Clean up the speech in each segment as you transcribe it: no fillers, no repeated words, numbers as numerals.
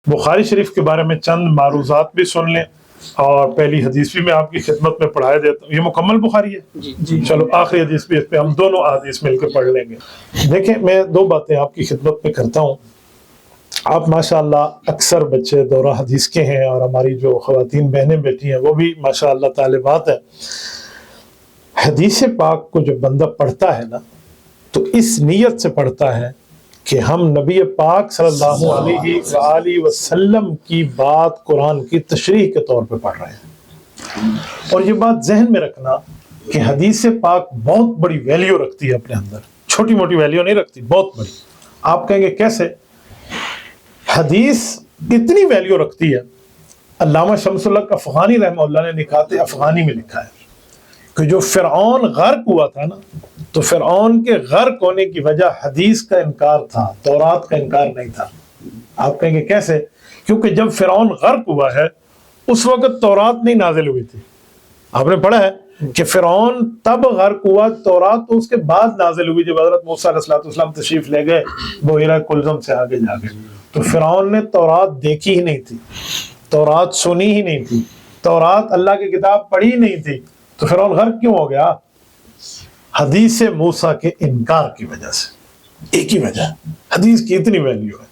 بخاری شریف کے بارے میں چند معروضات بھی سن لیں اور پہلی حدیث بھی میں آپ کی خدمت میں پڑھائے دیتا ہوں. یہ مکمل بخاری ہے جی. چلو آخری حدیث بھی اس پہ ہم دونوں حدیث مل کے پڑھ لیں گے. دیکھیں میں دو باتیں آپ کی خدمت میں کرتا ہوں. آپ ماشاءاللہ اکثر بچے دورہ حدیث کے ہیں اور ہماری جو خواتین بہنیں بیٹھی ہیں وہ بھی ماشاءاللہ طالبات ہیں. حدیث پاک کو جب بندہ پڑھتا ہے نا تو اس نیت سے پڑھتا ہے کہ ہم نبی پاک صلی اللہ علیہ وآلہ وسلم کی بات قرآن کی تشریح کے طور پہ پڑھ رہے ہیں. اور یہ بات ذہن میں رکھنا کہ حدیث پاک بہت بڑی ویلیو رکھتی ہے اپنے اندر، چھوٹی موٹی ویلیو نہیں رکھتی، بہت بڑی. آپ کہیں گے کیسے؟ حدیث اتنی ویلیو رکھتی ہے. علامہ شمس الحق افغانی رحمہ اللہ نے نکات افغانی میں لکھا ہے کہ جو فرعون غرق ہوا تھا نا تو فرعون کے غرق ہونے کی وجہ حدیث کا انکار تھا، تورات کا انکار نہیں تھا. آپ کہیں گے کیسے؟ کیونکہ جب فرعون غرق ہوا ہے اس وقت تورات نہیں نازل ہوئی تھی. آپ نے پڑھا ہے کہ فرعون تب غرق ہوا، تورات تو اس کے بعد نازل ہوئی جب حضرت موسیٰ علیہ السلام تشریف لے گئے بحیرہ کلزم سے آگے جا گئے. تو فرعون نے تورات دیکھی ہی نہیں تھی، تورات سنی ہی نہیں تھی، تورات اللہ کی کتاب پڑھی ہی نہیں تھی. تو فرعون غرق کیوں ہو گیا؟ حدیث موسیٰ کے انکار کی وجہ سے. ایک ہی وجہ، حدیث کی اتنی ویلیو ہے.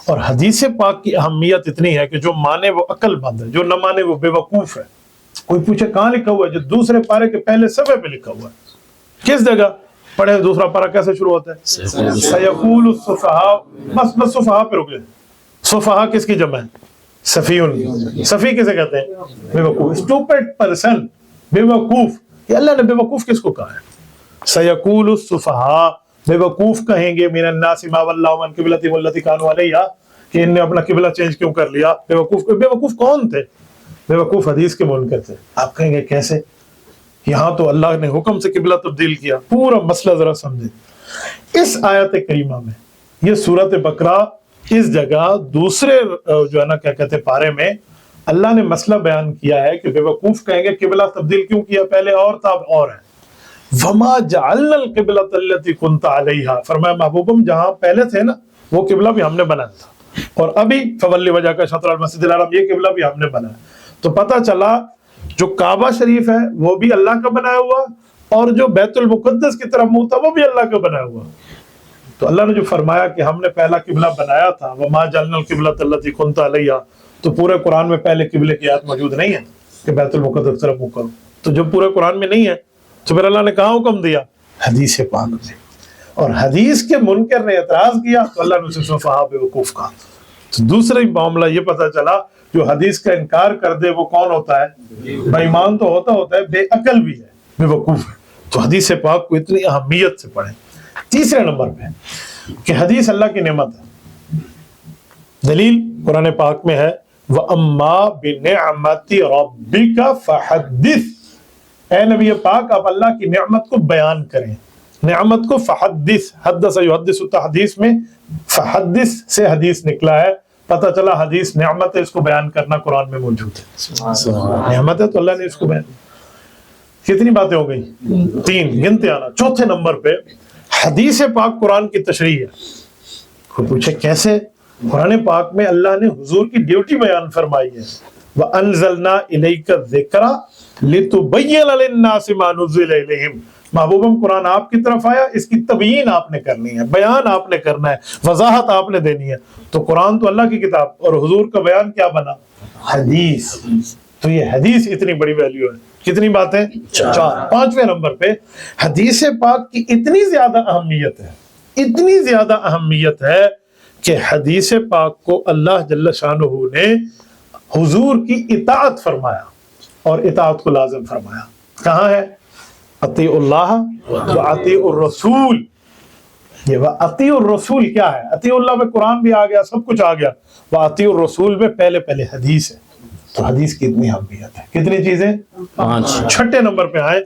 اور حدیث پاک کی اہمیت اتنی ہے کہ جو مانے وہ عقل مند ہے، جو نہ مانے وہ بے وقوف ہے. کوئی پوچھے کہاں لکھا ہوا ہے؟ جو دوسرے پارے کے پہلے صفحے پہ لکھا ہوا ہے. کس جگہ پڑھے؟ دوسرا پارہ کیسے شروع ہوتا ہے؟ سیقول السفہاء. بس سفہاء پہ رک جائے. سفہاء کس کی جمع ہے؟ سفیہن. سفیہ کسے کہتے ہیں؟ بے وقوف. اسٹوپڈ پرسن، بے وقوف. یہ اللہ نے بے وقوف کس کو کہا ہے؟ سیقول السفہاء، بے وقوف کہیں گے من الناس ما ولاهم عن قبلتهم التي كانوا عليها، کہ انہیں اپنا قبلہ چینج کیوں کر لیا. بے وقوف کون تھے؟ بے وقوف حدیث کے منکر تھے. آپ کہیں گے کیسے؟ یہاں تو اللہ نے حکم سے قبلہ تبدیل کیا. پورا مسئلہ ذرا سمجھیں. اس آیت کریمہ میں یہ سورۃ بقرہ اس جگہ دوسرے جو ہے نا کیا کہتے ہیں پارے میں اللہ نے مسئلہ بیان کیا ہے کہ بے وقوف کہیں گے قبلہ تبدیل کیوں کیا، پہلے اور تھا اب اور ہے. وما جعلنا القبلۃ التي كنت عليها، فرمایا محبوبم جہاں پہلے تھے نا وہ قبلہ بھی ہم نے بنایا تھا، اور ابھی فولی وجہ کا شطر المسجد الحرام یہ قبلہ بھی ہم نے بنایا. تو پتہ چلا جو کعبہ شریف ہے وہ بھی اللہ کا بنایا ہوا، اور جو بیت المقدس کی طرف منہ تھا وہ بھی اللہ کا بنایا ہوا. تو اللہ نے جو فرمایا کہ ہم نے پہلا قبلہ بنایا تھا، وما جعلنا القبلۃ التي كنت عليها، تو پورے قرآن میں پہلے قبلے کی آیت موجود نہیں ہے کہ بیت المقدس کی طرف منہ کرو. تو جب پورے قرآن میں نہیں ہے تو پھر اللہ نے کہاں حکم دیا؟ حدیث پاک میں. اور حدیث کے منکر نے اعتراض کیا تو اللہ نے اسے سفہاء بے وقوف کہا. تو دوسرا ہی معاملہ یہ پتہ چلا جو حدیث کا انکار کر دے وہ کون ہوتا ہے؟ بے ایمان تو ہوتا ہے، بے عقل بھی ہے، بے وقوف ہے. تو حدیث پاک کو اتنی اہمیت سے پڑھیں. تیسرے نمبر پہ کہ حدیث اللہ کی نعمت ہے. دلیل قرآن پاک میں ہے وَأَمَّا بِنِعْمَةِ رَبِّكَ فَحَدِّثْ. اے نبی پاک آپ اللہ کی نعمت کو بیان کریں. نعمت کو فحدث، حدث یحدث التحدیث میں فحدث سے حدیث نکلا ہے. پتہ چلا حدیث نعمت ہے، اس کو بیان کرنا قرآن میں موجود ہے. نعمت ہے تو اللہ نے اس کو بیان. کتنی باتیں ہو گئی؟ 3 گنتے آنا. چوتھے نمبر پہ حدیث پاک قرآن کی تشریح ہے. کوئی پوچھے کیسے؟ قرآن پاک میں اللہ نے حضور کی ڈیوٹی بیان فرمائی ہے. وَأَنزَلْنَا إِلَيْكَ الذِّكْرَ لِتُبَيِّنَ لِلنَّاسِ مَا نُزِّلَ إِلَيْهِمْ. محبوبم قرآن آپ کی طرف آیا، اس کی تبیین آپ نے کرنی ہے، بیان آپ نے کرنا ہے، وضاحت آپ نے دینی ہے. تو قرآن تو اللہ کی کتاب اور حضور کا بیان کیا بنا؟ حدیث. تو یہ حدیث اتنی بڑی ویلیو ہے. کتنی باتیں؟ 4. 5ویں نمبر پہ حدیث پاک کی اتنی زیادہ اہمیت ہے، اتنی زیادہ اہمیت ہے کہ حدیث پاک کو اللہ جل شانہ نے حضور کی اطاعت فرمایا اور اطاعت کو لازم فرمایا. کہاں ہے؟ اطیعوا اللہ و اطیعوا الرسول. یہ اطیعوا الرسول کیا ہے؟ اطیعوا اللہ میں قرآن بھی آ گیا، سب کچھ آ گیا. و اطیعوا الرسول میں پہلے حدیث ہے. تو حدیث کی اتنی اہمیت ہے. کتنی چیزیں؟ 5. 6 نمبر پہ آئے.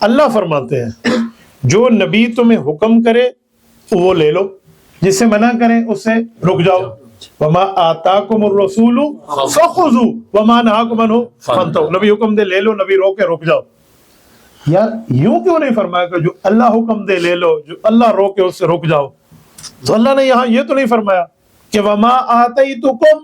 اللہ فرماتے ہیں جو نبی تمہیں حکم کرے وہ لے لو، جس سے منع کریں اس سے رک جاؤ. وما آتاکم الرسول فخذوا وما نہاکم عنہ فانتہوا. نبی حکم دے لے لو، نبی روکے رک جاؤ. یار یوں کیوں نہیں فرمایا کہ جو اللہ حکم دے لے لو، جو اللہ روکے اس سے رک جاؤ؟ تو اللہ نے یہاں یہ تو نہیں فرمایا کہ وما آتیتکم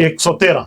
113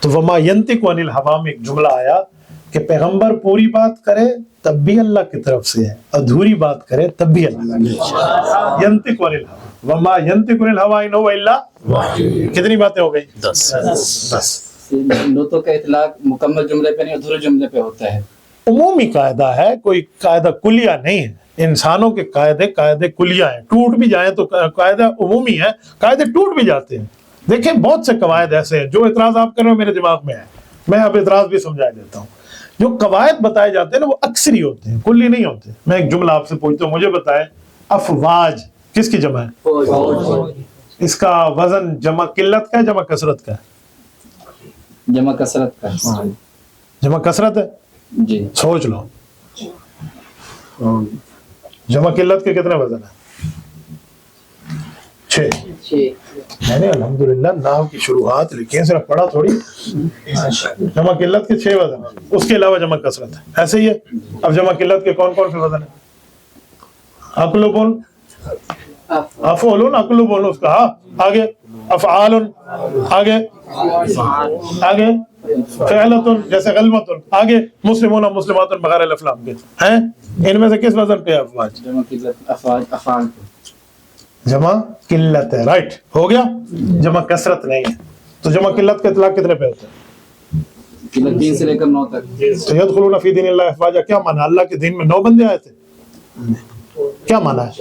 تو وما ینطق عن الہوا میں ایک جملہ آیا کہ پیغمبر پوری بات کرے تب بھی اللہ کی طرف سے ہے، ادھوری بات کرے تب بھی اللہ کی طرف سے۔ ینطق عن الہوا وما ینطق عن الہوا ان هو الا وحی۔ کتنی باتیں ہو گئی؟ 10۔ نطق کا اطلاق مکمل جملے پہ نہیں ادھورے جملے پہ ہوتا ہے، عمومی قاعدہ ہے، کوئی قاعدہ کلیہ نہیں ہے۔ انسانوں کے قاعدے کلیہ ہیں، ٹوٹ بھی جائیں تو قاعدہ عمومی ہے، قاعدے ٹوٹ بھی جاتے ہیں۔ دیکھیں بہت سے قواعد ایسے ہیں، جو اعتراض آپ کر رہے ہو میرے دماغ میں ہے، میں اب اعتراض بھی سمجھا دیتا ہوں۔ جو قواعد بتائے جاتے ہیں نا وہ اکثری ہوتے ہیں، کلی نہیں ہوتے۔ میں ایک جملہ آپ سے پوچھتا ہوں، مجھے بتائیں افواج کس کی جمع ہے؟ اس کا وزن جمع قلت کا ہے جمع کثرت کا ہے؟ جمع کثرت کا۔ جمع کثرت ہے جی، سوچ لو، جمع قلت کے کتنے وزن ہیں؟ 6۔ میں نے الحمدللہ نحو کی شروحات لکھی ہیں، صرف پڑھا تھوڑی۔ جمع قلت کے 6 وزن ہیں، اس کے علاوہ جمع کثرت ہے، ایسے ہی ہے۔ اب جمع قلت کے کون کون سے وزن ہیں؟ عقل بول، افعول، عقل بول اس کا، ہاں آگے افعال، آگے فعلۃ جیسے غلمۃ، آگے مسلمون مسلمات بغیر الف لام کے ہیں۔ ان میں سے کس وزن پہ افواج؟ جمع قلت افعال، جمع قلت ہے، رائٹ ہو گیا، جمع کثرت نہیں ہے۔ تو جمع قلت کا اطلاق کتنے پہ ہوتا ہے؟ قلت 3 سے لے کر 9 تک۔ تو یدخلون فی دین اللہ افواجا، کیا مانا؟ اللہ کے دین میں 9 بندے آئے تھے، کیا مانا ہے؟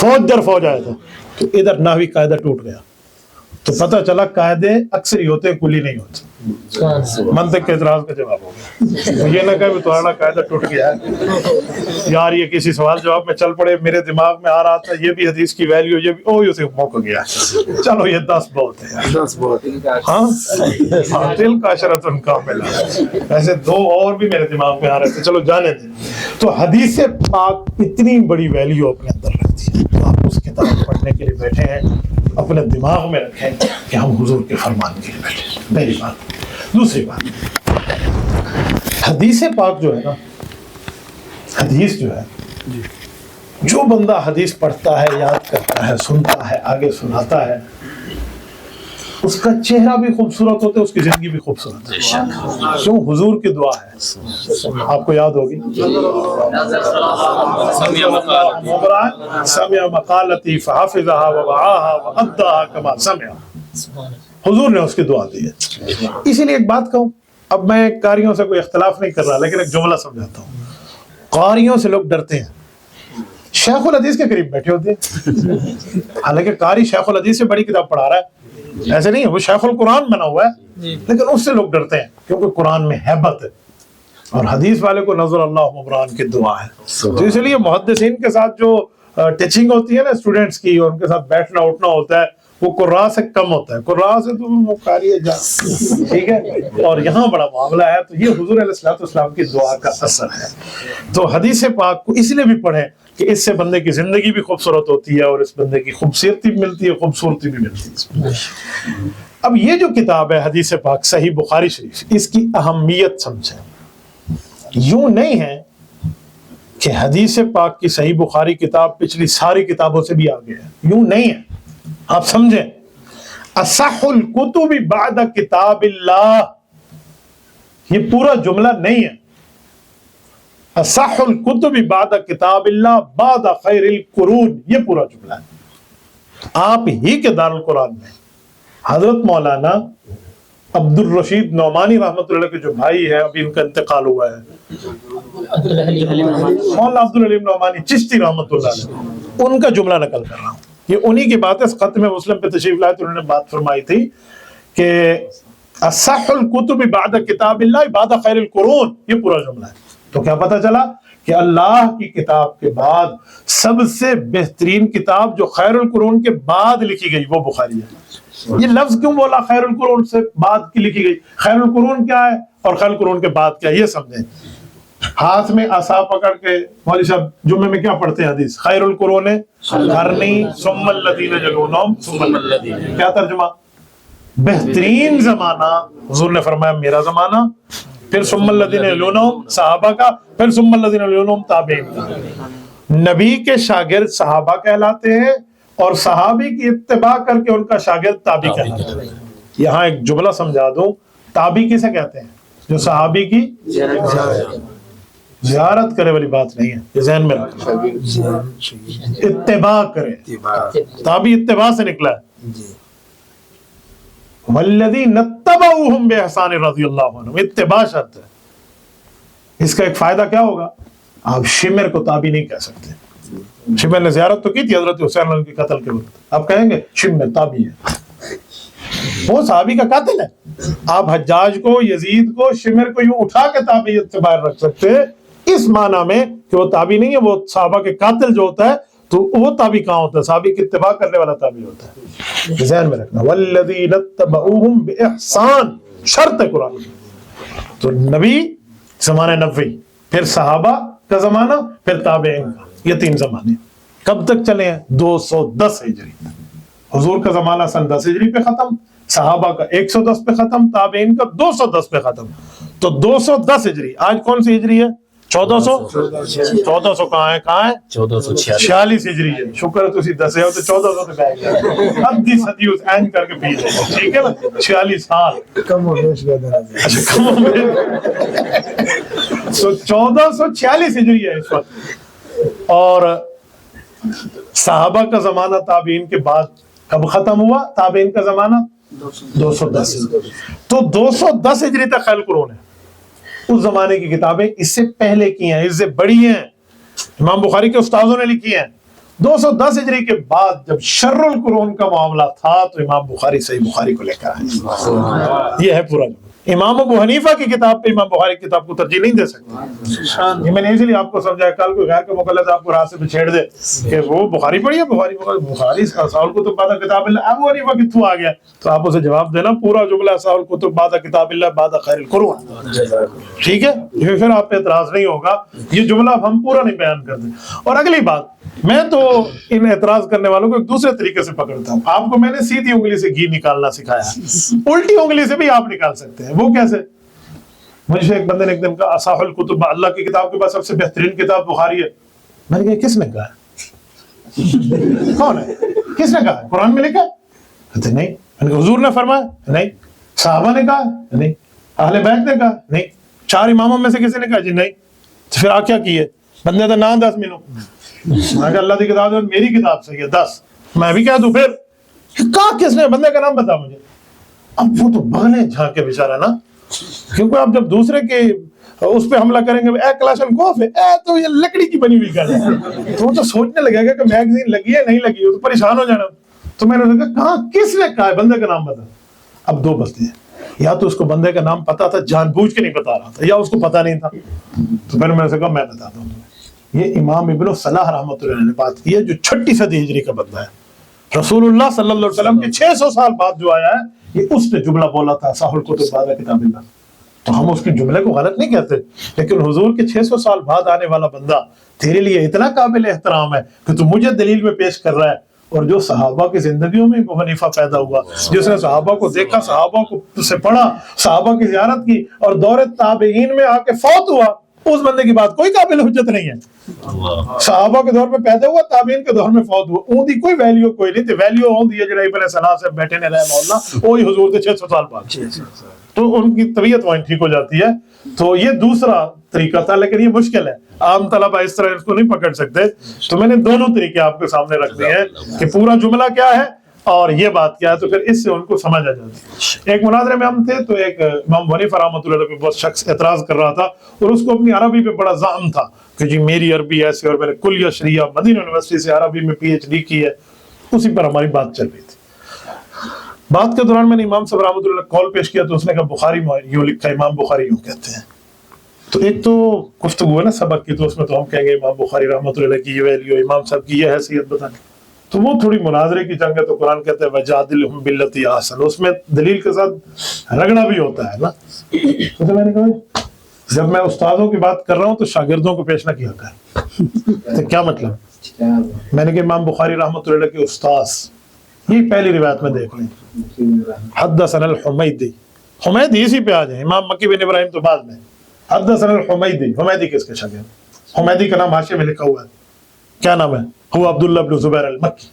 فوج در فوج آئے تھے۔ تو ادھر نحوی قاعدہ ٹوٹ گیا، تو پتہ چلا قاعدے اکثری ہوتے ہیں، کلی نہیں ہوتے۔ منطق کے اعتراض کا جواب ہو گیا۔ یہ نہ کہ تمہارا قاعدہ ٹوٹ گیا ہے یار، یہ کسی سوال جواب میں چل پڑے، میرے دماغ میں آ رہا تھا یہ بھی حدیث کی ویلیو، یہ بھی اوہ اسے موقع گیا، چلو یہ 10 بہت ہے، 10 بہت، ہاں دل کا عشرۃ کاملہ۔ ایسے 2 اور بھی میرے دماغ میں آ رہے تھے، چلو جانے دیں۔ تو حدیث پاک اتنی بڑی ویلیو اپنے اندر رکھتی ہے، تو آپ اس کتاب پڑھنے کے لیے بیٹھے ہیں، اپنے دماغ میں رکھیں کہ ہم حضور کے فرمان کے لیے بیٹھے ہیں، پہلی بات۔ دوسری بات، حدیث پاک جو ہے نا، حدیث جو ہے، جو بندہ حدیث پڑھتا ہے، یاد کرتا ہے، سنتا ہے، آگے سناتا ہے، اس کا چہرہ بھی خوبصورت ہوتا ہے، اس کی زندگی بھی خوبصورت ہے۔ کیوں؟ حضور کی دعا ہے، آپ کو یاد ہوگی، سمع مقالتی فحفظها ووعاها وأداها كما سمع۔ حضور نے اس کی دعا دی ہے۔ اسی لیے ایک بات کہوں، اب میں قاریوں سے کوئی اختلاف نہیں کر رہا، لیکن ایک جملہ سمجھاتا ہوں۔ قاریوں سے لوگ ڈرتے ہیں، شیخ الحدیث کے قریب بیٹھے ہوتے ہیں، حالانکہ قاری شیخ الحدیث سے بڑی کتاب پڑھا رہا ہے، ایسے نہیں ہے، وہ شیخ القرآن بنا ہوا ہے، لیکن اس سے لوگ ڈرتے ہیں کیونکہ قرآن میں ہیبت ہے، اور حدیث والے کو نظر اللہ مبران کی دعا ہے۔ تو اس لیے محدثین کے ساتھ جو ٹیچنگ ہوتی ہے نا اسٹوڈنٹس کی، اور ان کے ساتھ بیٹھنا اٹھنا ہوتا ہے، وہ قراء سے کم ہوتا ہے، قراء سے تو وہ قاری ہے جا، ٹھیک ہے، اور یہاں بڑا معاملہ ہے۔ تو یہ حضور علیہ السلام کی دعا کا اثر ہے۔ تو حدیث پاک کو اس لیے بھی پڑھیں کہ اس سے بندے کی زندگی بھی خوبصورت ہوتی ہے، اور اس بندے کی خوبصورتی بھی ملتی ہے، خوبصورتی بھی ملتی ہے۔ اب یہ جو کتاب ہے حدیث پاک صحیح بخاری شریف، اس کی اہمیت سمجھیں۔ یوں نہیں ہے کہ حدیث پاک کی صحیح بخاری کتاب پچھلی ساری کتابوں سے بھی آگے ہے، یوں نہیں ہے، آپ سمجھیں۔ اصح الکتب بعد کتاب اللہ، یہ پورا جملہ نہیں ہے۔ اصح الکتب بعد کتاب اللہ بعد خیر القرون، یہ پورا جملہ ہے۔ آپ ہی کے دارالقرآن میں حضرت مولانا عبد الرشید نعمانی رحمۃ اللہ کے جو بھائی ہے، ابھی ان کا انتقال ہوا ہے، مولانا عبد الحلیم نعمانی چشتی رحمۃ اللہ علیہ، ان کا جملہ نقل کر رہا ہوں۔ یہ انہی کی بات ہے، اس ختم مسلم پہ تشریف لائے تو انہوں نے بات فرمائی تھی کہ اصح الکتب بعد کتاب اللہ بعد خیر القرون، یہ پورا جملہ ہے۔ تو کیا پتہ چلا کہ اللہ کی کتاب کے بعد سب سے بہترین کتاب جو خیر القرون کے بعد لکھی گئی وہ بخاری ہے۔ یہ لفظ کیوں بولا خیر القرون سے بعد کی لکھی گئی؟ خیر القرون کیا ہے اور خیر القرون کے بعد کیا ہے، یہ سمجھیں۔ ہاتھ میں عصا پکڑ کے مولوی صاحب جمعے میں کیا پڑھتے ہیں حدیث؟ خیر القرون قرنی ثم الذین یلونہم ثم الذین، کیا ترجمہ؟ بہترین زمانہ، حضور نے فرمایا میرا زمانہ، پھر ثم الذین یلونہم صحابہ کا، پھر ثم الذین یلونہم تابعین کا۔ نبی کے شاگرد صحابہ کہلاتے ہیں، اور صحابی کی اتباع کر کے ان کا شاگرد تابعی کہلاتا ہے۔ یہاں ایک جملہ سمجھا دوں، تابعی کسے کہتے ہیں؟ جو صحابی کی زیارت کرے والی بات نہیں ہے، یہ ذہن میں رکھنا، اتباع کرے، تابعی اتباع سے نکلا ہے۔ والذین اتبعوہم بإحسان رضی اللہ عنہم، اتباع شرط ہے۔ اس کا ایک فائدہ کیا ہوگا؟ آپ شمر کو تابعی نہیں کہہ سکتے۔ شمر نے زیارت تو کی تھی حضرت حسین علیہ کے قتل کے وقت، آپ کہیں گے شمر تابعی ہے، وہ صحابی کا قاتل ہے۔ آپ حجاج کو، یزید کو، شمر کو یوں اٹھا کے تابعی اتباع رکھ سکتے ہیں اس معنی میں کہ وہ تابعی نہیں ہے، وہ صحابہ کے قاتل جو ہوتا ہے تو وہ تابعی کہاں ہوتا ہے؟ صحابی کی اتباع کرنے والا تابعی ہوتا ہے، ذہن میں رکھنا۔ والذین اتبعوہم بإحسان، شرط ہے قرآن کی۔ تو نبی زمانہ نبوی، پھر صحابہ کا زمانہ، پھر تابعین کا، یہ 3 زمانے کب تک چلے ہیں؟ 210 ہجری۔ حضور کا زمانہ سن 10 ہجری پہ ختم، صحابہ کا 110 پہ ختم، تابعین کا 210 پہ ختم۔ تو 210 ہجری، آج کون سی ہجری ہے؟ 1400 کہاں ہے 46 ہجری ہے۔ شکر ہے تسی دسے ہو تو 1400 تے بیٹھ گیا، ادھی صدی اس این کر کے پی لے، ٹھیک ہے نا؟ 46 سال کم ہو بیش گیا، اچھا کم ہو گیا۔ تو 1446 ہجری ہے اس وقت، اور صحابہ کا زمانہ تابعین کے بعد کب ختم ہوا؟ تابعین کا زمانہ 210۔ تو 210 ہجری تک خیل قرون ہے۔ اس زمانے کی کتابیں اس سے پہلے کی ہیں، اس سے بڑی ہیں، امام بخاری کے استاذوں نے لکھی ہیں۔ 210 ہجری کے بعد جب شر القرون کا معاملہ تھا تو امام بخاری صحیح بخاری کو لے کر آئے۔ یہ ہے پورا۔ امام ابو حنیفہ کی کتاب پہ امام بخاری کی کتاب کو ترجیح نہیں دے سکتے۔ یہ میں نے اس لیے آپ کو سمجھایا، کل کوئی غیر کا مقلد آپ کو راستے پہ چھیڑ دے کہ وہ بخاری پڑھی ہے، بخاری اصحاب الکتب بعد کتاب اللہ، ابو حنیفہ کتوں آ گیا؟ تو آپ اسے جواب دینا پورا جملہ اصحاب الکتب بعد کتاب اللہ بعد خیر القرون، ٹھیک ہے؟ پھر آپ پہ اعتراض نہیں ہوگا، یہ جملہ ہم پورا نہیں بیان کرتے۔ اور اگلی بات، میں تو ان اعتراض کرنے والوں کو ایک دوسرے طریقے سے پکڑتا ہوں۔ آپ کو میں نے سیدھی انگلی سے گھی نکالنا سکھایا، الٹی انگلی سے بھی آپ نکال سکتے ہیں۔ وہ کیسے؟ مجھے ایک بندے نے ایک دن کہا اصح الکتب، اللہ کی کتاب کے بعد سب سے بہترین کتاب بخاری ہے۔ میں نے کہا کس نے کہا ہے؟ کون ہے؟ کس نے کہا ہے؟ قرآن میں لکھا ہے؟ کہتے نہیں۔ میں نے کہا حضور نے فرمایا؟ نہیں۔ صحابہ نے کہا؟ نہیں۔ اہل بیت نے کہا؟ نہیں۔ 4 اماموں میں سے کسی نے کہا؟ جی نہیں۔ تو پھر آپ کیا کیے؟ بندے تو نام 10 ملو۔ میں کہا اللہ کی کتاب ہے، میری کتاب سے یہ 10 میں بھی کہہ دوں؟ پھر کہا کس نے؟ بندے کا نام بتا مجھے۔ اب وہ تو بغلیں جھانکے بیچارہ نا، کیونکہ آپ جب دوسرے کے اس پہ حملہ کریں گے، اے کلاشنکوف ہے، اے تو یہ لکڑی کی بنی ہوئی گن ہے، تو وہ تو سوچنے لگے گا کہ میگزین لگی ہے نہیں لگی، وہ تو پریشان ہو جانا۔ تو میں نے کہا کہاں کس نے کہا ہے؟ بندے کا نام بتا۔ اب 2 بستے ہیں، یا تو اس کو بندے کا نام پتا تھا جان بوجھ کے نہیں بتا رہا تھا، یا اس کو پتا نہیں تھا۔ تو پھر میں نے کہا میں بتاتا ہوں۔ یہ امام ابن صلاح رحمۃ اللہ نے بات کی ہے، جو 6 صدی ہجری کا بندہ ہے، رسول اللہ صلی اللہ علیہ وسلم کے 600 سال بعد جو آیا ہے، یہ اس نے جملہ بولا تھا صاحب الکتب بعد کتاب اللہ۔ تو ہم اس کے جملے کو غلط نہیں کہتے، لیکن حضور کے 600 سال بعد آنے والا بندہ تیرے لیے اتنا قابل احترام ہے کہ تو مجھے دلیل میں پیش کر رہا ہے، اور جو صحابہ کی زندگیوں میں ابو حنیفہ پیدا ہوا، جس نے صحابہ کو دیکھا، صحابہ کو سے پڑھا، صحابہ کی زیارت کی، اور دور تابعین میں آ کے فوت ہوا، اس بندے کی بات کوئی قابل حجت نہیں ہے۔ صحابہ کے دور میں پیدا ہوا، تابعین کے دور میں فوت ہوا، اون دی کوئی ویلیو کوئی نہیں تھی۔ ویلیو اون دی ہے جڑا ابن صلاح سے بیٹھے نے رحمہ اللہ، وہی حضور کے 600 سال بعد، تو ان کی طبیعت وہیں ٹھیک ہو جاتی ہے۔ تو یہ دوسرا طریقہ تھا، لیکن یہ مشکل ہے، عام طلبہ اس طرح اس کو نہیں پکڑ سکتے۔ تو میں نے دونوں طریقے آپ کے سامنے رکھ دیے ہیں کہ پورا جملہ کیا ہے اور یہ بات کیا ہے، تو پھر اس سے ان کو سمجھ آ جاتی ہے۔ ایک مناظرے میں ہم تھے تو ایک امام حنیفہ رحمۃ اللہ علیہ پہ بہت شخص اعتراض کر رہا تھا، اور اس کو اپنی عربی پہ بڑا زعم تھا کہ جی میری عربی ایسے، اور میں نے کلیہ شریعہ مدینہ یونیورسٹی سے عربی میں PhD کی ہے۔ اسی پر ہماری بات چل رہی تھی۔ بات کے دوران میں نے امام صاحب رحمۃ اللہ کال پیش کیا، تو اس نے کہا بخاری یوں لکھا، امام بخاری یوں کہتے ہیں۔ تو ایک تو گفتگو ہے نا سبق کی، تو اس میں تو ہم کہیں گے امام بخاری رحمۃ اللہ کی یہ ویلیو، امام صاحب کی یہ حیثیت بتائیں، تو وہ تھوڑی مناظرے کی جنگ ہے۔ تو قرآن کہتے ہیں وَجَادِلْهُمْ بِالَّتِي أَحْسَنُ، اس میں دلیل کے ساتھ رگڑا بھی ہوتا ہے نا۔ تو میں نے کہا جب میں استادوں کی بات کر رہا ہوں تو شاگردوں کو پیش نہ کیا کر۔ تو کیا مطلب؟ میں نے کہا امام بخاری رحمۃ اللہ کے استاذ، یہ پہلی روایت میں دیکھ لیں، حدثنا الحمیدی، حمیدی اسی پہ آ جائیں، امام مکی بن ابراہیم تو بعد میں، حدثنا الحمیدی، حمیدی کس کے شاگرد؟ حمیدی کا نام حاشیے میں لکھا ہوا ہے، کیا نام ہے؟ ہوا عبداللہ بن زبیر المکی،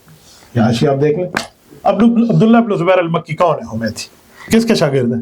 یہ حاشیہ آپ دیکھ لیں، عبداللہ بن زبیر المکی کون ہے؟ حمیدی کس کے شاگرد ہیں؟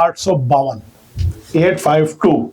852 852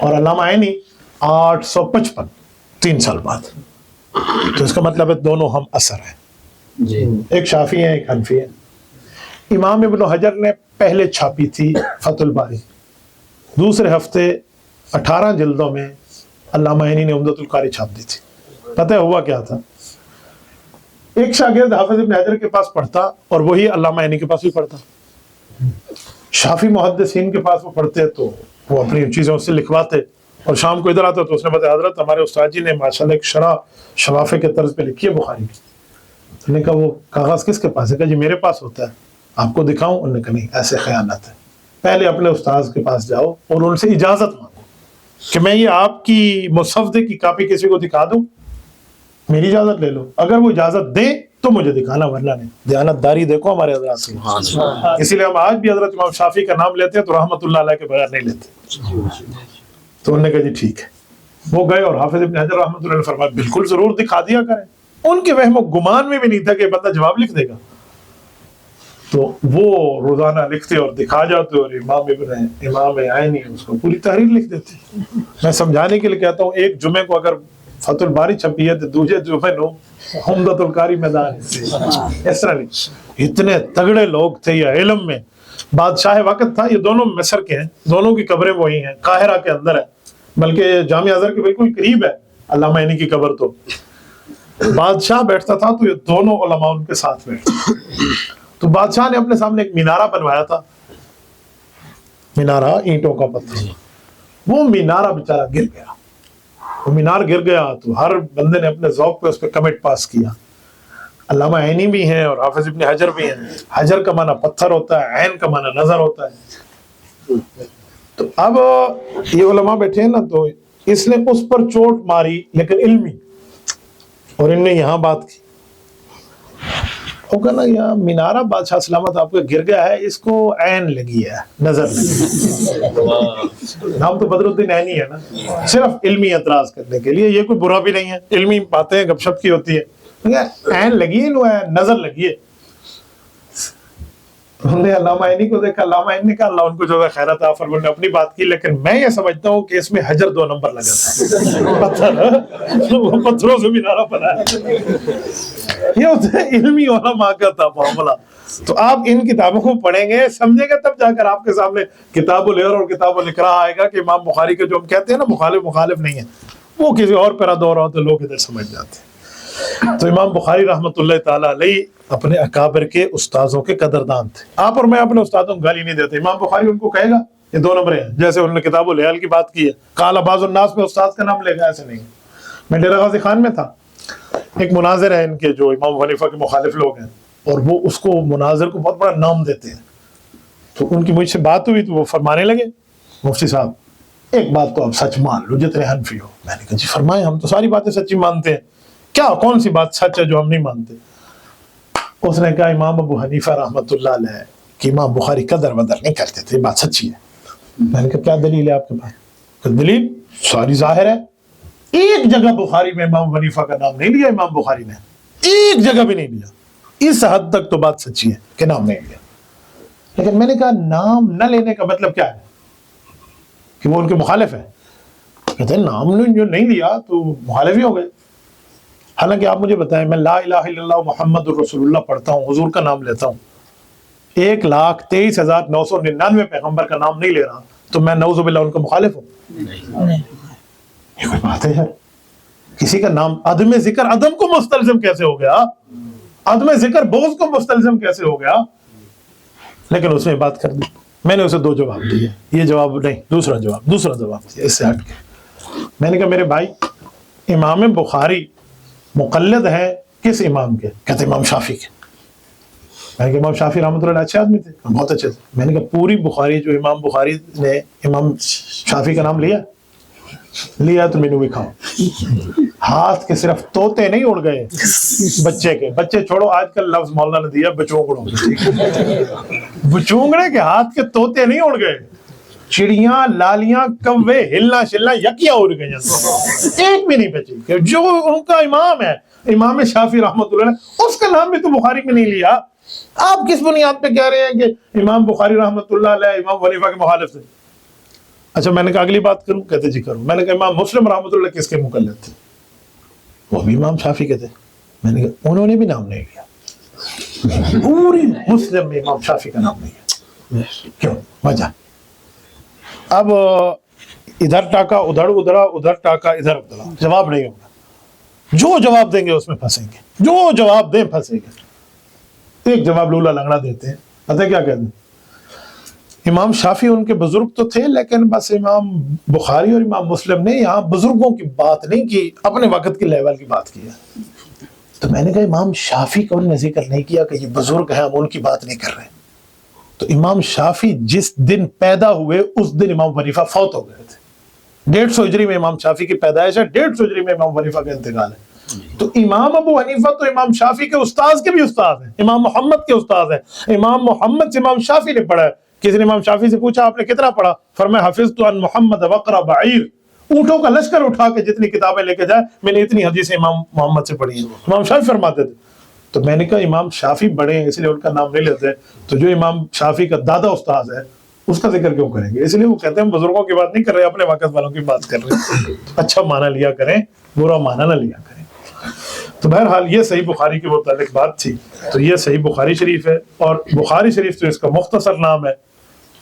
اور علامہ عینی 855 3 سال بعد. تو اس کا مطلب ہے دونوں ہم اثر ہیں. جی ایک شافعی ہیں ایک حنفی ہیں. امام ابن حجر نے پہلے چھاپی تھی فتح الباری, دوسرے ہفتے 18 جلدوں میں علامہ عینی نے عمدۃ القاری چھاپ دی تھی. پتہ ہے ہوا کیا تھا, ایک شاگرد حافظ ابن حجر کے پاس پڑھتا اور وہی علامہ عینی کے پاس بھی پڑھتا. شافعی محدثین کے پاس وہ پڑھتے تو وہ اپنی چیزیں اس سے لکھواتے, اور شام کو ادھر آتا تو اس نے بتایا حضرت ہمارے استاد جی نے ماشاءاللہ ایک شرح شوافع کے طرز پہ لکھی ہے بخاری کی. تو نے کہا وہ کاغذ کس کے پاس ہے؟ کہا جی میرے پاس ہوتا ہے, آپ کو دکھاؤں؟ انہوں نے کہا نہیں, ایسے خیانت ہے, پہلے اپنے استاذ کے پاس جاؤ اور ان سے اجازت مانگو کہ میں یہ آپ کی مصفدے کی کاپی کسی کو دکھا دوں, میری اجازت لے لو. اگر وہ اجازت دیں تو مجھے دکھانا, ورنہ نہیں. دیانت داری دیکھو ہمارے حضرات سے. اسی لیے ہم آج بھی حضرت امام شافعی کا نام لیتے ہیں تو رحمت اللہ علیہ کے بغیر نہیں لیتے. تو انہوں نے کہا جی ٹھیک ہے. وہ گئے اور حافظ ابن حجر رحمۃ اللہ نے فرمایا بالکل ضرور دکھا دیا کریں. ان کے وہم و گمان میں بھی نہیں تھا کہ بندہ جواب لکھ دے گا. تو وہ روزانہ لکھتے اور دکھا جاتے, اور امام عینی اس کو پوری تحریر لکھ دیتے. میں سمجھانے کے لیے کہتا ہوں, ایک جمعے کو اگر فتح الباری چھپی ہے تو دوسرے جمعے نو عمدۃ القاری میدان. اس طرح اتنے تگڑے لوگ تھے یہ علم میں. بادشاہ وقت تھا, یہ دونوں مصر کے ہیں, دونوں کی قبریں وہی ہیں, قاہرہ کے اندر ہے, بلکہ جامع ازہر کے بالکل قریب ہے علامہ عینی کی قبر. تو بادشاہ بیٹھتا تھا تو یہ دونوں علماء ان کے ساتھ بیٹھتے. تو بادشاہ نے اپنے سامنے ایک مینارہ بنوایا تھا, مینارہ اینٹوں کا پتھر. وہ مینارہ بیچارہ گر گیا. وہ مینار گر گیا تو ہر بندے نے اپنے ذوق پہ اس پہ کمنٹ پاس کیا. علامہ عینی بھی ہیں اور حافظ ابن حجر بھی ہیں. حجر کا معنی پتھر ہوتا ہے, عین کا معنی نظر ہوتا ہے. تو اب یہ علماء بیٹھے ہیں نا, تو اس نے اس پر چوٹ ماری لیکن علمی, اور ان نے یہاں بات کی. وہ کہنا یہ مینارہ بادشاہ سلامت آپ کا گر گیا ہے, اس کو عین لگی ہے, نظر لگی. نام تو بدر الدین عینی ہے نا, صرف علمی اعتراض کرنے کے لیے. یہ کوئی برا بھی نہیں ہے, علمی باتیں گپ شپ کی ہوتی ہے. عین لگی ہے, نظر لگی ہے. ہم نے علامہ عینی کو دیکھا, علامہ عینی نے کہا اللہ ان کو جو ہے خیر عطا فرمائے, نے اپنی بات کی, لیکن میں یہ سمجھتا ہوں کہ اس میں حجر 2 نمبر لگا تھا. پتھر, وہ پتھروں سے مینارہ بنا ہے. یہ ہوتا ہے علمی علماء کا تھا معاملہ. تو آپ ان کتابوں کو پڑھیں گے, سمجھیں گے, تب جا کر آپ کے سامنے کتاب العر اور کتاب الاقراء آئے گا کہ امام بخاری کے جو ہم کہتے ہیں نا مخالف نہیں ہے, وہ کسی اور پیرا دور ہو تو لوگ ادھر سمجھ جاتے ہیں. تو امام بخاری رحمۃ اللہ تعالی علیہ اپنے اکابر کے استاذوں کے قدردان تھے. آپ اور میں اپنے استادوں کو گالی نہیں دیتے. امام بخاری ان کو کہے گا یہ 2 نمبر ہیں, جیسے انہوں نے کتاب العیال کی بات کی ہے, قال بعض الناس میں استاد کا نام لے گا, ایسے نہیں. میں ڈیرہ غازی خان میں تھا, ایک مناظر ہے ان کے جو امام حنیفہ کے مخالف لوگ ہیں, اور وہ اس کو مناظر کو بہت بڑا نام دیتے ہیں. تو ان کی مجھ سے بات ہوئی تو وہ فرمانے لگے, مفتی صاحب ایک بات تو آپ سچ مان لو جتنے حنفی ہو. میں نے کہا جی فرمائیں, ہم تو ساری باتیں سچی مانتے ہیں, کیا کون سی بات سچ ہے جو ہم نہیں مانتے؟ اس نے کہا امام ابو حنیفہ رحمۃ اللہ علیہ کہ امام بخاری قدر ودر نہیں کرتے تھے, بات سچی ہے. میں نے کہا کیا دلیل ہے آپ کے پاس؟ دلیل ساری ظاہر ہے, ایک جگہ بخاری میں امام حنیفہ کا نام نہیں لیا امام بخاری نے, ایک جگہ بھی نہیں لیا. اس حد تک تو بات سچی ہے کہ نام نہیں لیا. لیکن میں نے کہا نام نہ لینے کا مطلب کیا ہے؟ کہ وہ ان کے مخالف ہیں. کہتے ہیں نام نے جو نہیں لیا تو مخالف ہی ہو گئے. حالانکہ آپ مجھے بتائیں, میں لا الہ الا اللہ محمد الرسول اللہ پڑھتا ہوں, حضور کا نام لیتا ہوں, 1,23,999 پیغمبر کا نام نہیں لے رہا, تو میں نعوذ باللہ ان کا مخالف ہوں؟ یہ کوئی بات ہے؟ کسی کا نام عدم ذکر عدم کو مستلزم کیسے ہو گیا؟ عدم ذکر بغض کو مستلزم کیسے ہو گیا؟ لیکن اس نے بات کر دی. میں نے اسے 2 جواب دیے, یہ جواب نہیں, دوسرا جواب دیا اس سے ہٹ کے. میں نے کہا میرے بھائی, امام بخاری مقلد ہے کس امام کے؟ کہتے امام شافعی کے. میں نے کہا امام شافعی رحمۃ اللہ اچھے آدمی تھے, بہت اچھے تھے. میں نے کہا پوری بخاری جو امام بخاری نے امام شافعی کا نام لیا تو مینو بھی کھاؤ. ہاتھ کے صرف طوطے نہیں اڑ گئے بچے چھوڑو, آج کل لفظ مولانا نے دیا بچونگڑوں, بچونگڑے کے ہاتھ کے طوطے نہیں اڑ گئے, چڑیاں لالیاں کوے ہلنا شلنا یکیا اڑ گئی, ایک بھی نہیں بچی. کہ جو ان کا امام ہے امام شافعی رحمۃ اللہ علیہ, اس کا نام بھی تو بخاری میں نہیں لیا. آپ کس بنیاد پہ کہہ رہے ہیں کہ امام بخاری رحمۃ اللہ علیہ امام حنیفہ کے مخالف تھے؟ اچھا میں نے کہا اگلی بات کروں؟ کہتے جی کروں. میں نے کہا امام مسلم رحمۃ اللہ کس کے مقلد تھے؟ وہ بھی امام شافعی کے تھے. میں نے کہا انہوں نے بھی نام نہیں لیا، پوری مسلم میں امام شافعی کا نام نہیں ہے. کیوں؟ وجہ اب ادھر ٹاکا ادھر ادھرا، ادھر ٹاکا ادھر ادھرا، جواب نہیں ہوگا. جو جواب دیں گے اس میں پھنسیں گے، جو جواب دیں پھنسیں گے. ایک جواب لولا لنگڑا دیتے ہیں، پتہ کیا کہتے ہیں؟ امام شافعی ان کے بزرگ تو تھے، لیکن بس امام بخاری اور امام مسلم نے یہاں بزرگوں کی بات نہیں کی، اپنے وقت کے لیول کی بات کی ہے. تو میں نے کہا امام شافعی کا انہوں نے ذکر نہیں کیا کہ یہ بزرگ ہیں، ہم ان کی بات نہیں کر رہے. تو امام شافعی جس دن پیدا ہوئے اس دن امام حنیفہ فوت ہو گئے تھے. 150 ہجری میں امام شافعی کی پیدائش ہے، 150 ہجری میں امام حنیفہ کا انتقال ہے. تو امام ابو حنیفہ تو امام شافعی کے استاذ کے بھی استاد ہیں، امام محمد کے استاد ہیں. امام محمد سے امام شافعی نے پڑھا ہے. کسی نے امام شافعی سے پوچھا آپ نے کتنا پڑھا؟ فرمایا حفظت عن محمد وقرا بعیر، اونٹوں کا لشکر اٹھا کے جتنی کتابیں لے کے جائے میں نے اتنی حدیثیں امام محمد سے پڑھی ہیں. امام شافعی فرماتے تھے. تو میں نے کہا امام شافعی بڑے ہیں اس لیے ان کا نام نہیں لیتے، تو جو امام شافعی کا دادا استاد ہے اس کا ذکر کیوں کریں گے؟ اس لیے وہ کہتے ہیں بزرگوں کی بات نہیں کر رہے، اپنے وقت والوں کی بات کر رہے ہیں. اچھا معنی لیا کریں، برا معنی نہ لیا کریں. تو بہرحال یہ صحیح بخاری کے متعلق بات تھی. تو یہ صحیح بخاری شریف ہے، اور بخاری شریف تو اس کا مختصر نام ہے.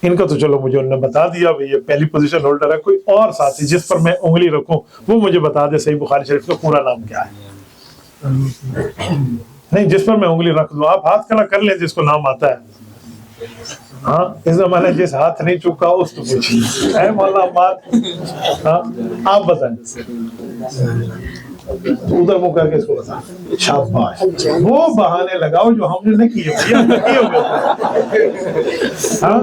ان کا تو چلو مجھے انہوں نے بتا دیا بھئی یہ پہلی پوزیشن ہولڈر ہے. کوئی اور ساتھی جس پر میں انگلی رکھوں وہ مجھے بتا دے صحیح بخاری شریف کا پورا نام کیا ہے. نہیں، جس پر میں انگلی رکھ دوں. آپ ہاتھ کھڑا کر لیں جس کو نام آتا ہے. ہاں اس زمانے جس ہاتھ نہیں چکا اس تو پوچھیے. اے مولانا بات، ہاں آپ بتائیں. ادھر وہ کر کے اس کو بتائیں. شاباش، وہ بہانے لگاؤ جو ہم نے نہیں کیے بھیا، کیے ہوئے. ہاں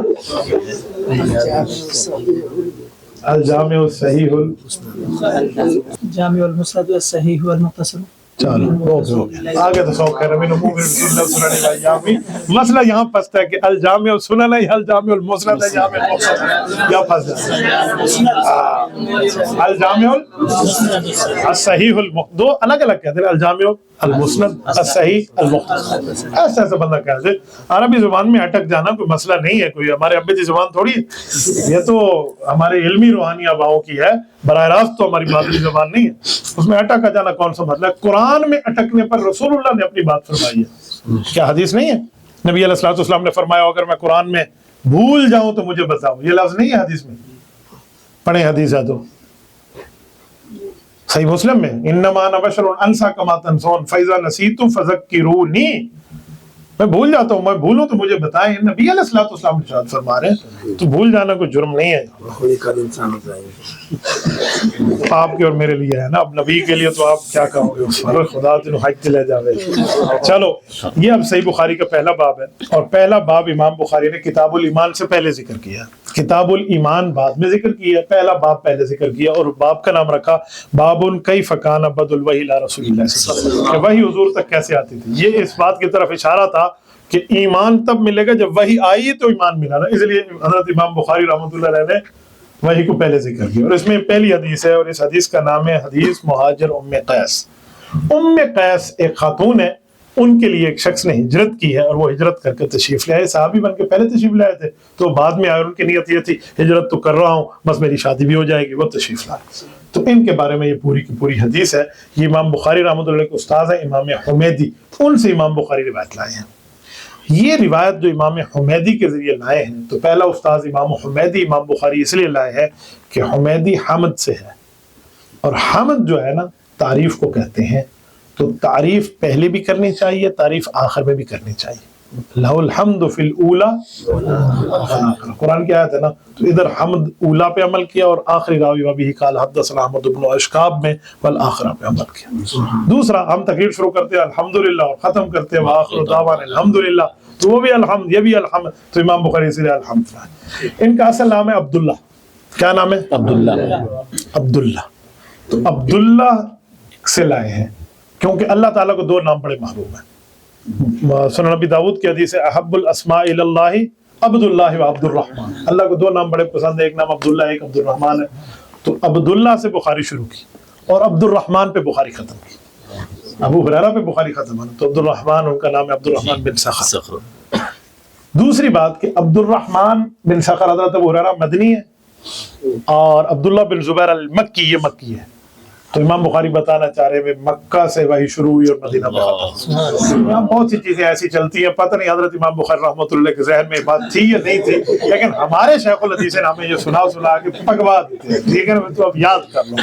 الجامع الصحیح جامع المسند الصحیح والمختصر. چلو آگے تو سو کہہ رہے ہیں. مسئلہ یہاں پھنستا ہے کہ الجامع السنن ہے، الجامع المسند ہے، جامع المختصر یا پھنس جاتا ہے. الجامع الصحیح دو الگ الگ کہتے ہیں، الجامع المسند الصحیح المختصر. ایسا ایسا بندہ کہتے ہیں. عربی زبان میں اٹک جانا کوئی مسئلہ نہیں ہے، کوئی ہمارے ابے کی زبان تھوڑی ہے. یہ تو ہمارے علمی روحانی آباؤں کی ہے، براہ راست تو ہماری مادری زبان نہیں ہے. اس میں اٹک جانا کون سا مسئلہ ہے؟ قرآن میں اٹکنے پر رسول اللہ نے اپنی بات فرمائی ہے. کیا حدیث نہیں ہے؟ نبی علیہ الصلوۃ والسلام نے فرمایا اگر میں قرآن میں بھول جاؤں تو مجھے بتاؤ. یہ لفظ نہیں ہے حدیث میں، پڑھیں حدیث ہے تو صحیح مسلم میں انما انا بشر انسا کما تنسون فاذا نسیت فذکرونی. میں بھول جاتا ہوں، میں بھولوں تو مجھے بتائیں. نبی علیہ الصلوۃ والسلام ارشاد فرما رہے ہیں تو بھول جانا کوئی جرم نہیں ہے. آپ کے اور میرے لیے ہے نا، اب نبی کے لیے تو آپ کیا کہو گے، اس پر خدا تین حج لے جاوے. چلو یہ اب صحیح بخاری کا پہلا باب ہے، اور پہلا باب امام بخاری نے کتاب الایمان سے پہلے ذکر کیا. کتاب الایمان بعد میں ذکر کیا، پہلا باب پہلے ذکر کیا، اور باب کا نام رکھا باب کیف کان بدء الوحی الی رسول اللہ صلی اللہ علیہ وسلم، کہ وحی حضور تک کیسے آتی تھی. یہ اس بات کی طرف اشارہ تھا کہ ایمان تب ملے گا جب وحی آئی تو ایمان ملا نا. اس لیے حضرت امام بخاری رحمۃ اللہ علیہ نے وحی کو پہلے ذکر کیا. اور اس میں پہلی حدیث ہے، اور اس حدیث کا نام ہے حدیث مہاجر ام قیس. ام قیس ایک خاتون ہے، ان کے لیے ایک شخص نے ہجرت کی ہے، اور وہ ہجرت کر کے تشریف لے آئے. صحابی بن کے پہلے تشریف لے آئے تھے، تو بعد میں آئے. ان کی نیت یہ تھی ہجرت تو کر رہا ہوں، بس میری شادی بھی ہو جائے گی. وہ تشریف لائے. تو ان کے بارے میں یہ پوری کی پوری حدیث ہے. یہ امام بخاری رحمۃ اللہ کے استاد ہیں امام حمیدی، ان سے امام بخاری روایت لائے ہیں. یہ روایت جو امام حمیدی کے ذریعے لائے ہیں، تو پہلا استاد امام حمیدی امام بخاری اس لیے لائے ہیں کہ حمیدی حمد سے ہے، اور حمد جو ہے نا تعریف کو کہتے ہیں. تو تعریف پہلے بھی کرنی چاہیے، تعریف آخر میں بھی کرنی چاہیے. لہ الحمد فی الاولی، قرآن کی آیت ہے نا. تو ادھر حمد اولا پہ عمل کیا، اور آخری راوی وبہ قال حدثنا احمد بن اشکاب میں والآخرہ پہ عمل کیا. دوسرا ہم تقریر شروع کرتے ہیں الحمدللہ اور ختم کرتے ہیں وآخر دعوانا الحمدللہ، تو وہ بھی الحمد، یہ بھی الحمد. تو امام بخاری سے الحمد. ان کا اصل نام ہے عبداللہ. کیا نام ہے؟ عبداللہ. تو عبداللہ سے لائے ہیں کیونکہ اللہ تعالیٰ کو دو نام بڑے محبوب ہیں. سنن نبی داؤد کی حدیث ہے احب الاسماء الی اللہ عبد اللہ و عبد الرحمن. اللہ کو دو نام بڑے پسند ہے، ایک نام عبداللہ ایک عبد الرحمن ہے. تو عبداللہ سے بخاری شروع کی اور عبد الرحمن پہ بخاری ختم کی. ابو ہریرہ پہ بخاری ختم ہے تو عبد الرحمن ان کا نام ہے عبد الرحمن بن صخر. دوسری بات کہ عبد الرحمن بن صخر حضرت ابو ہریرہ مدنی ہے، اور عبداللہ بن زبیر المکی یہ مکی ہے. تو امام بخاری بتانا چاہ رہے ہیں مکہ سے وہی شروع ہوئی اور مدینہ میں ختم. یہاں بہت سی چیزیں ایسی چلتی ہیں, پتہ نہیں حضرت امام بخاری رحمۃ اللہ کے ذہن میں بات تھی یا نہیں تھی, لیکن ہمارے شیخ الحدیث نے ہمیں یہ سنا کے پکوا دیتے ہیں. ٹھیک ہے نا, تو اب یاد کر لو.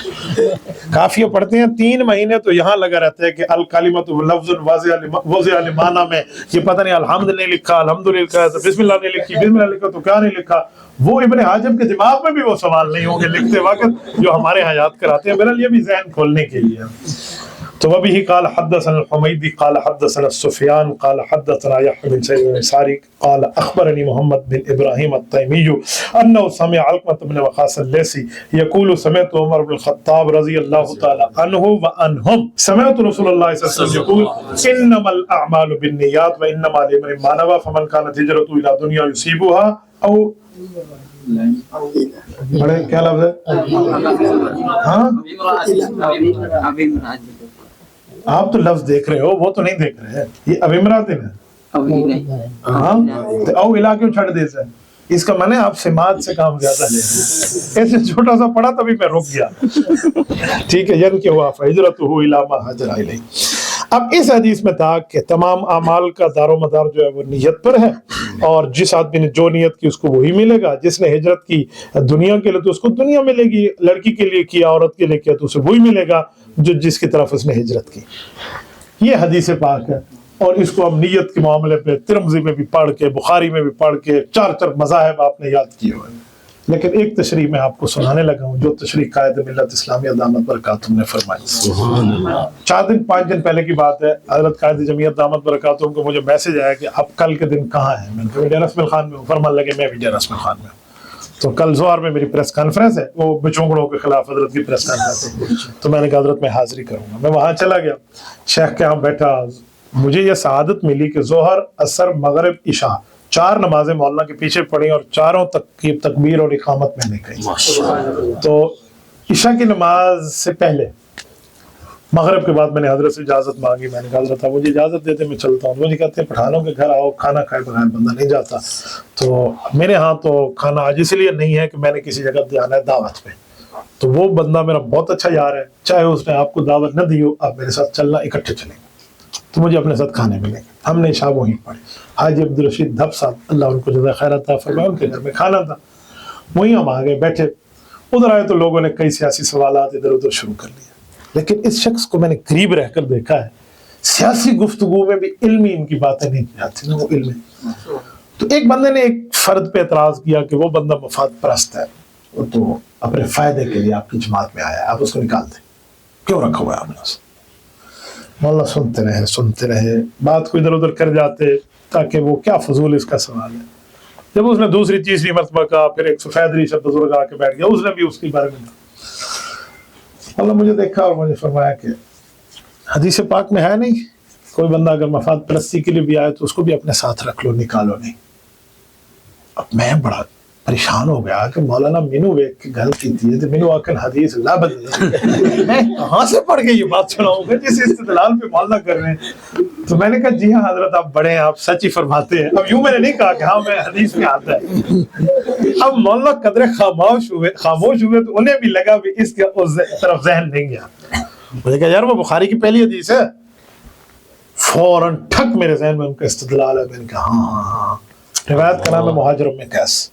کافیہ پڑھتے ہیں 3 مہینے تو یہاں لگا رہتا ہے کہ الکلمۃ لفظ وضع لمعنی میں یہ پتہ نہیں الحمد نہیں لکھا, الحمد للہ تو بسم اللہ نہیں لکھی, بسم اللہ لکھا تو کیا نہیں لکھا. وہ ابن حاجب کے دماغ میں بھی وہ سوال نہیں ہوں گے لکھتے وقت جو ہمارے ہاں یاد کراتے ہیں. میرا یہ بھی ذہن کھولنے کے لیے. تو وبه قال حدثنا الحميدي قال حدثنا سفيان قال حدثنا يحيى بن سعيد الانصاري قال اخبرني محمد بن ابراهيم التيمي انه سمع علقمة بن وقاص الليثي يقول سمعت عمر بن الخطاب رضي الله تعالى عنه وعنهم سمعت رسول الله صلى الله عليه وسلم يقول انما الاعمال بالنيات وانما لمن ما نوى فمن كانت هجرته الى دنيا يصيبها او بڑے کیا لفظ ہے ہاں آپ تو لفظ دیکھ رہے ہو, وہ تو نہیں دیکھ رہے. یہ اب امراتن ہے ہاں, او الہ کیوں چھڑ دے سے, اس کا معنی آپ سماعت سے کام زیادہ لے رہے. ایسے چھوٹا سا پڑھا تبھی میں رک گیا. ٹھیک ہے, ین کہ ہوا فہجرتہ الی ما ہاجر الیہ. اب اس حدیث میں تھا کہ تمام اعمال کا دار و مدار جو ہے وہ نیت پر ہے, اور جس آدمی نے جو نیت کی اس کو وہی ملے گا. جس نے ہجرت کی دنیا کے لیے تو اس کو دنیا ملے گی, لڑکی کے لیے کیا عورت کے لیے کیا تو اسے وہی ملے گا جو جس کی طرف اس نے ہجرت کی. یہ حدیث پاک ہے, اور اس کو ہم نیت کے معاملے پہ ترمذی میں بھی پڑھ کے, بخاری میں بھی پڑھ کے 4 مذاہب آپ نے یاد کیے ہوئے. لیکن ایک تشریح میں آپ کو سنانے لگا ہوں جو تشریح قائد ملت اسلامیہ دامت برکاتہم نے فرمائی. 4-5 دن پہلے کی بات ہے, حضرت قائد جمعیت دامت برکاتہم کو مجھے میسج آیا کہ اب کل کے دن کہاں ہیں. میں نے کہا ڈیرہ اسماعیل خان میں ہوں. فرمان لگے میں بھی ڈیرہ اسماعیل خان میں ہوں. تو کل ظہر میں میری پریس کانفرنس ہے, وہ بچونگڑوں کے خلاف حضرت کی پریس کانفرنس ہے. تو میں نے کہا حضرت میں حاضری کروں گا. میں وہاں چلا گیا, شیخ کے یہاں بیٹھا. مجھے یہ سعادت ملی کہ ظہر, عصر, مغرب, عشاء 4 نمازیں مولانا کے پیچھے پڑھی, اور چاروں تکبیر اور اقامت میں نے کہی. تو عشاء کی نماز سے پہلے مغرب کے بعد میں نے حضرت سے اجازت مانگی. میں نے کہا حضرت مجھے اجازت دیتے میں چلتا ہوں. مجھے کہتے ہیں پٹھانوں کے گھر آؤ, کھانا کھائے بغیر بندہ نہیں جاتا. تو میرے ہاں تو کھانا آج اس لیے نہیں ہے کہ میں نے کسی جگہ جانا ہے دعوت پہ. تو وہ بندہ میرا بہت اچھا یار ہے, چاہے اس نے آپ کو دعوت نہ دی ہو, آپ میرے ساتھ چلنا, اکٹھے چلیں گے تو مجھے اپنے ساتھ کھانے ملیں گے. ہم نے عشاء وہیں پڑھی. حاجی عبدالرشید دھپ صاحب اللہ ان کو جزائے خیر عطا فرمائے, ان کے گھر میں کھانا تھا. وہیں ہم آگے بیٹھے, ادھر آئے تو لوگوں نے کئی سیاسی سوالات ادھر ادھر شروع کر لیے. لیکن اس شخص کو میں نے قریب رہ کر دیکھا ہے, سیاسی گفتگو میں بھی علمی ان کی باتیں نہیں کی جاتی نا, وہ علمی. تو ایک بندے نے ایک فرد پہ اعتراض کیا کہ وہ بندہ مفاد پرست ہے, وہ تو اپنے فائدے کے لیے آپ کی جماعت میں آیا ہے, آپ اس کو نکال دیں. کیوں رکھا ہوا ہے آپ نے اسے؟ مولانا سنتے رہے, بات کو ادھر ادھر کر جاتے تاکہ وہ کیا فضول اس کا سوال ہے. جب اس نے دوسری تیسری مرتبہ کہا, پھر ایک سفید ریشہ بزرگ آ کے بیٹھ گیا, اس نے بھی اس کے بارے میں اللہ مجھے دیکھا اور مجھے فرمایا کہ حدیث پاک میں ہے نہیں کوئی بندہ اگر مفاد پرستی کے لیے بھی آئے تو اس کو بھی اپنے ساتھ رکھ لو, نکالو نہیں. اب میں بڑا پریشان ہو گیا کہ مولانا مینو ویک کی گل کی تھی تو مینو آکن حدیث لا بدل, میں کہاں سے پڑھ کے یہ بات سناؤں گا جس استدلال پہ مولانا کر رہے ہیں. تو میں نے کہا جی ہاں حضرت آپ بڑے ہیں, آپ سچ ہی فرماتے ہیں. اب یوں میں نے نہیں کہا کہ ہاں میں حدیث میں آتا ہے. اب مولانا قدرے خاموش ہوئے تو انہیں بھی لگا بھی اس کے طرف ذہن نہیں گیا. مجھے کہا یار وہ بخاری کی پہلی حدیث ہے. فوراً ٹھک میرے ذہن میں ان کا استدلال ہے. میں نے کہا ہاں. روایت کا نام ہے مہاجر ام قیس.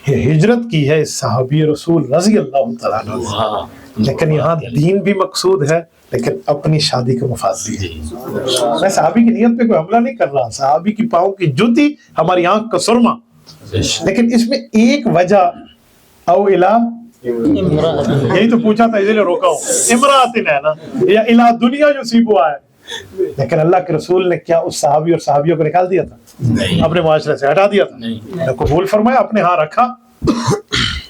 یہ ہجرت کی ہے صحابی رسول رضی اللہ تعالیٰ عنہ, لیکن یہاں دین بھی مقصود ہے لیکن اپنی شادی کا مفاد بھی ہے. میں صحابی کی نیت پہ کوئی حملہ نہیں کر رہا, صحابی کی پاؤں کی جوتی ہماری آنکھ کا سرما, لیکن اس میں ایک وجہ او الہ یہی تو پوچھا تھا اسی لیے روکا ہوں, امراتن ہے نا, یا الہ دنیا جو سیبوا ہے. لیکن اللہ کے رسول نے کیا اس صحابی اور صحابیوں کو نکال دیا تھا؟ اپنے معاشرے سے ہٹا دیا تھا, قبول فرمایا, اپنے ہاں رکھا.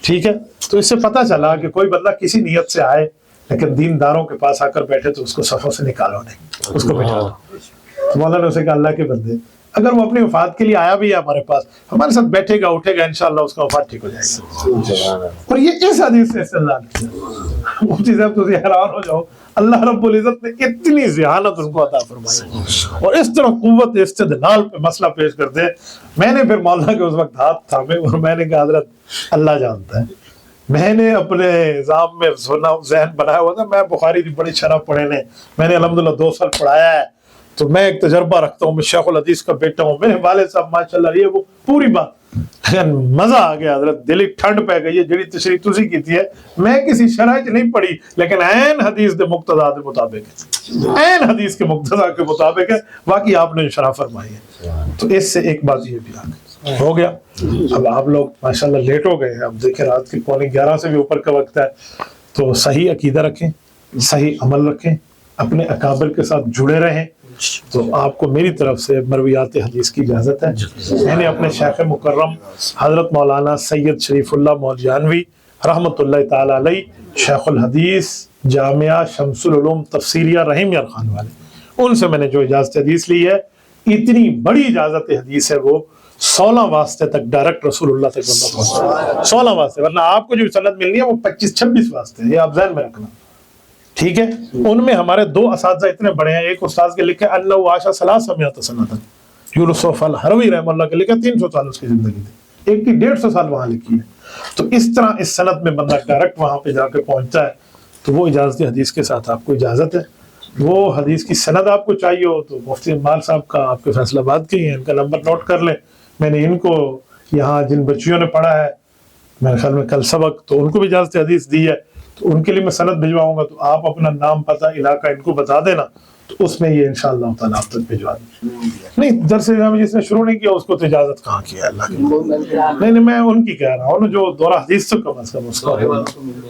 ٹھیک ہے, تو اس سے پتہ چلا کہ کوئی بندہ کسی نیت سے آئے لیکن دینداروں کے پاس آ کر بیٹھے تو اس کو صفوں سے نکالو نہیں, اس کو بٹھا دو. مولانا نے اسے کہا اللہ کے بندے اگر وہ اپنی وفات کے لیے آیا بھی ہے ہمارے پاس, ہمارے ساتھ بیٹھے گا اٹھے گا, انشاءاللہ اس کا وفات ٹھیک ہو جائے گا. اور یہ اس حدیث سے استدلال کیا. وہ چیز اب تجھے حیران ہو جاؤ, اللہ رب العزت نے اتنی ذہانت ان کو عطا فرمائی اور اس طرح قوت استدلال پہ مسئلہ پیش کر دے. میں نے پھر مولانا کے اس وقت ہاتھ تھامے اور میں نے کہا حضرت اللہ جانتا ہے میں نے اپنے نظام میں سنا ذہن بنایا ہوا تھا، میں بخاری کی بڑی شرح پڑھے نے، میں نے الحمدللہ 2 سال پڑھایا ہے، تو میں ایک تجربہ رکھتا ہوں، میں شیخ الحدیث کا بیٹا ہوں، میرے والد صاحب ماشاءاللہ یہ وہ پوری بات، لیکن مزہ آ گیا حضرت، دلی ٹھنڈ پہ گئی ہے جڑی تشریح تسی کیتی ہے، میں کسی شرح چ نہیں پڑھی لیکن عین حدیث دے مقتضا دے مطابق ہے، عین حدیث کے مقتضا کے مطابق ہے، باقی آپ نے جو شرح فرمائی ہے۔ تو اس سے ایک بات یہ بھی آ گئی، ہو گیا۔ اب آپ لوگ ماشاءاللہ لیٹ ہو گئے ہیں، اب دیکھیں رات کے 11:15 سے بھی اوپر کا وقت ہے، تو صحیح عقیدہ رکھیں، صحیح عمل رکھیں، اپنے اکابر کے ساتھ جڑے رہیں، تو آپ کو میری طرف سے مرویات حدیث کی اجازت ہے۔ میں نے اپنے شیخ مکرم حضرت مولانا سید شریف اللہ مولیانوی رحمۃ اللہ تعالی علیہ، شیخ الحدیث جامعہ شمس العلوم تفسیریہ رحیم یار خان والے، ان سے میں نے جو اجازت حدیث لی ہے، اتنی بڑی اجازت حدیث ہے، وہ 16 واسطے تک ڈائریکٹ رسول اللہ تک بندہ پہنچتا ہے، 16 واسطے، ورنہ آپ کو جو سند ملنی ہے وہ 25-26 واسطے، یہ آپ ذہن میں رکھنا، ٹھیک ہے۔ ان میں ہمارے 2 اساتذہ اتنے بڑے ہیں، ایک استاذ کے لکھے انہ عاش 300 سنۃ، یوسف الحروی رحمہ اللہ کے لکھے 300 سال اس کی زندگی تھی، ایک کی 150 سال وہاں لکھی ہے۔ تو اس طرح اس سند میں بندہ ڈائریکٹ وہاں پہ جا کے پہنچتا ہے، تو وہ اجازت حدیث کے ساتھ آپ کو اجازت ہے۔ وہ حدیث کی سند آپ کو چاہیے ہو تو مفتی اقبال صاحب کا، آپ کے فیصل آباد کے ہی ہیں، ان کا نمبر نوٹ کر لیں، میں نے ان کو یہاں جن بچیوں نے پڑھا ہے میرے خیال میں کل سبق، تو ان کو بھی اجازت حدیث دی ہے، تو ان کے لیے میں سند بھجواؤں گا، تو آپ اپنا نام پتہ علاقہ ان کو بتا دینا، تو اس میں یہ انشاءاللہ تعالیٰ آپ تک بھجوا دیں۔ نہیں درس میں جس نے شروع نہیں کیا اس کو تو اجازت کہاں کی ہے اللہ کی، نہیں میں ان کی کہہ رہا ہوں جو دورہ حدیث سے کم از کم اس کا،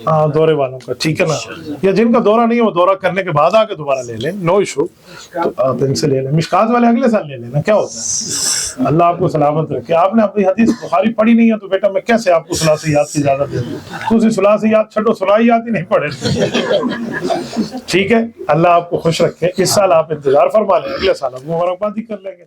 ہاں دورے والوں کا، ٹھیک ہے نا، یا جن کا دورہ نہیں ہے وہ دورہ کرنے کے بعد آ کے دوبارہ لے لیں، نو ایشو، تو آپ ان سے لے لیں، مشکات والے اگلے سال لے لینا، کیا ہوتا ہے، اللہ آپ کو سلامت رکھے۔ آپ نے اپنی حدیث بخاری پڑھی نہیں ہے تو بیٹا میں کیسے آپ کو ثلاثیات کی اجازت دے دوں، تو اسی ثلاثیات چھٹو، ثلاثیات ہی نہیں پڑھے، ٹھیک ہے۔ اللہ آپ کو خوش رکھے، اس سال آپ انتظار فرما لیں، اگلے سال ہم مبارکباد ہی کر لیں گے۔